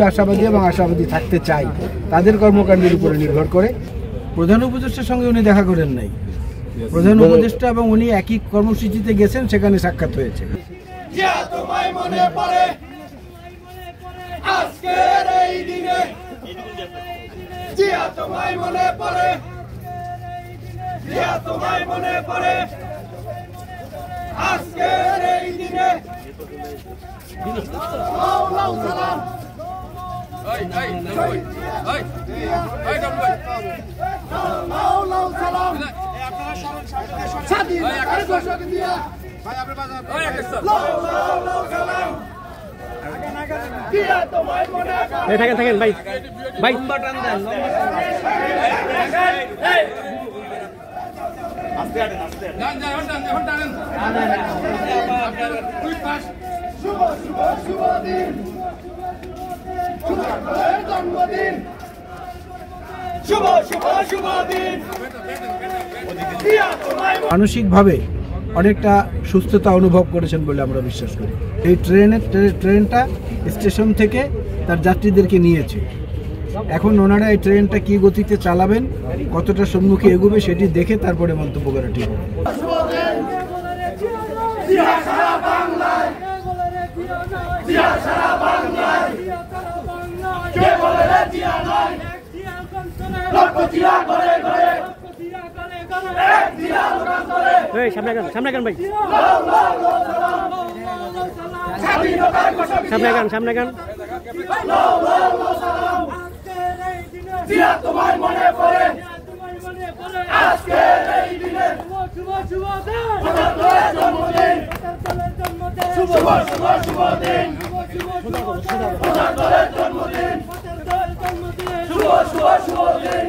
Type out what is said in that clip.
আশাবাদী এবং আশাবাদী থাকতে চাই তাদের কর্মকাণ্ডের উপরে নির্ভর করে। প্রধান উপদেষ্টার সঙ্গে উনি দেখা করেন নাই, প্রধান উপদেষ্টা এবং উনি একই কর্মসূচিতে গেছেন, সেখানে সাক্ষাৎ হয়েছে। থাকেন ভাই ভাই মানসিকভাবে অনেকটা সুস্থতা অনুভব করেছেন বলে আমরা বিশ্বাস করি। এই ট্রেনটা স্টেশন থেকে তার যাত্রীদেরকে নিয়েছে। এখন ওনারা এই ট্রেনটা কি গতিতে চালাবেন, কতটা সম্মুখে এগোবে সেটি দেখে তারপরে মন্তব্য করা ঠিক হবে। সামনে গান ভাই, সামনে গান। তোমায় মনে পড়ে আজকের এই দিনে, শুভ শুভ জন্মদিন, শুভ শুভ শুভ দিন, জন্মদিন, শুভ শুভ শুভ দিন।